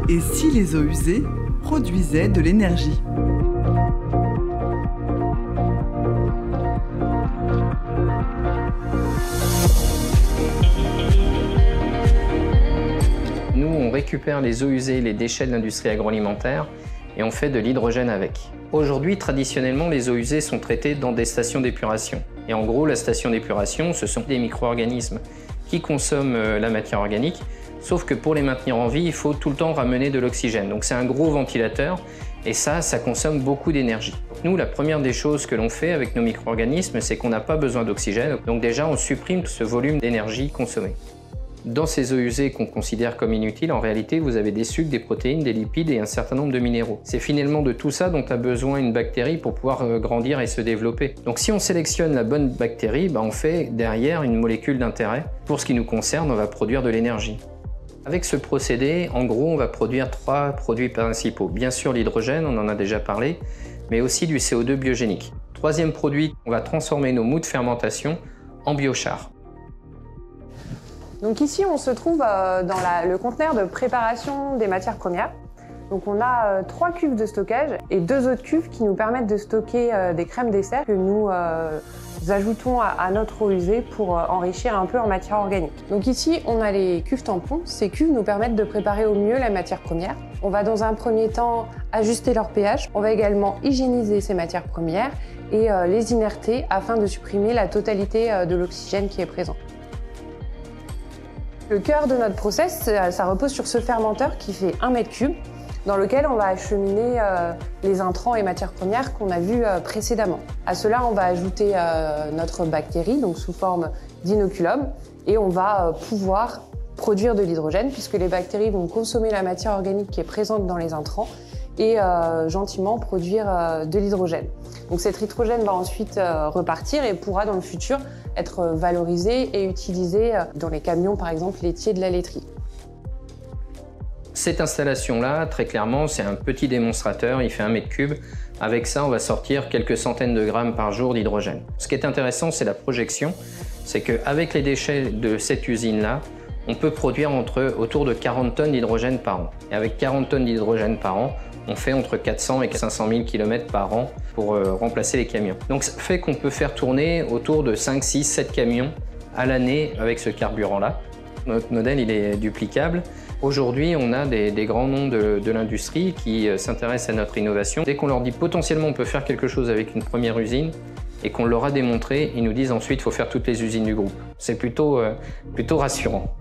Et si les eaux usées produisaient de l'énergie? Nous, on récupère les eaux usées, les déchets de l'industrie agroalimentaire et on fait de l'hydrogène avec. Aujourd'hui, traditionnellement, les eaux usées sont traitées dans des stations d'épuration. Et en gros, la station d'épuration, ce sont des micro-organismes qui consomment la matière organique, sauf que pour les maintenir en vie, il faut tout le temps ramener de l'oxygène. Donc c'est un gros ventilateur et ça consomme beaucoup d'énergie. Nous, la première des choses que l'on fait avec nos micro-organismes, c'est qu'on n'a pas besoin d'oxygène. Donc déjà, on supprime ce volume d'énergie consommée. Dans ces eaux usées qu'on considère comme inutiles, en réalité, vous avez des sucres, des protéines, des lipides et un certain nombre de minéraux. C'est finalement de tout ça dont a besoin une bactérie pour pouvoir grandir et se développer. Donc si on sélectionne la bonne bactérie, on fait derrière une molécule d'intérêt. Pour ce qui nous concerne, on va produire de l'énergie. Avec ce procédé, en gros, on va produire 3 produits principaux. Bien sûr, l'hydrogène, on en a déjà parlé, mais aussi du CO2 biogénique. Troisième produit, on va transformer nos mous de fermentation en biochar. Donc ici, on se trouve dans le conteneur de préparation des matières premières. Donc on a 3 cuves de stockage et 2 autres cuves qui nous permettent de stocker des crèmes dessert que nous ajoutons à notre eau usée pour enrichir un peu en matière organique. Donc ici, on a les cuves tampons. Ces cuves nous permettent de préparer au mieux la matière première. On va dans un premier temps ajuster leur pH. On va également hygiéniser ces matières premières et les inerter afin de supprimer la totalité de l'oxygène qui est présent. Le cœur de notre process, ça repose sur ce fermenteur qui fait 1 mètre cube, dans lequel on va acheminer les intrants et matières premières qu'on a vus précédemment. À cela, on va ajouter notre bactérie, donc sous forme d'inoculum, et on va pouvoir produire de l'hydrogène, puisque les bactéries vont consommer la matière organique qui est présente dans les intrants et gentiment produire de l'hydrogène. Donc cet hydrogène va ensuite repartir et pourra dans le futur être valorisé et utilisé dans les camions, par exemple, laitiers de la laiterie. Cette installation-là, très clairement, c'est un petit démonstrateur, il fait 1 mètre cube. Avec ça, on va sortir quelques centaines de grammes par jour d'hydrogène. Ce qui est intéressant, c'est la projection. C'est qu'avec les déchets de cette usine-là, on peut produire autour de 40 tonnes d'hydrogène par an. Et avec 40 tonnes d'hydrogène par an, on fait entre 400 et 500 000 km par an pour remplacer les camions. Donc ça fait qu'on peut faire tourner autour de 5, 6, 7 camions à l'année avec ce carburant-là. Notre modèle, il est duplicable. Aujourd'hui, on a des grands noms de l'industrie qui s'intéressent à notre innovation. Dès qu'on leur dit potentiellement on peut faire quelque chose avec une première usine et qu'on leur a démontré, ils nous disent ensuite qu'il faut faire toutes les usines du groupe. C'est plutôt rassurant.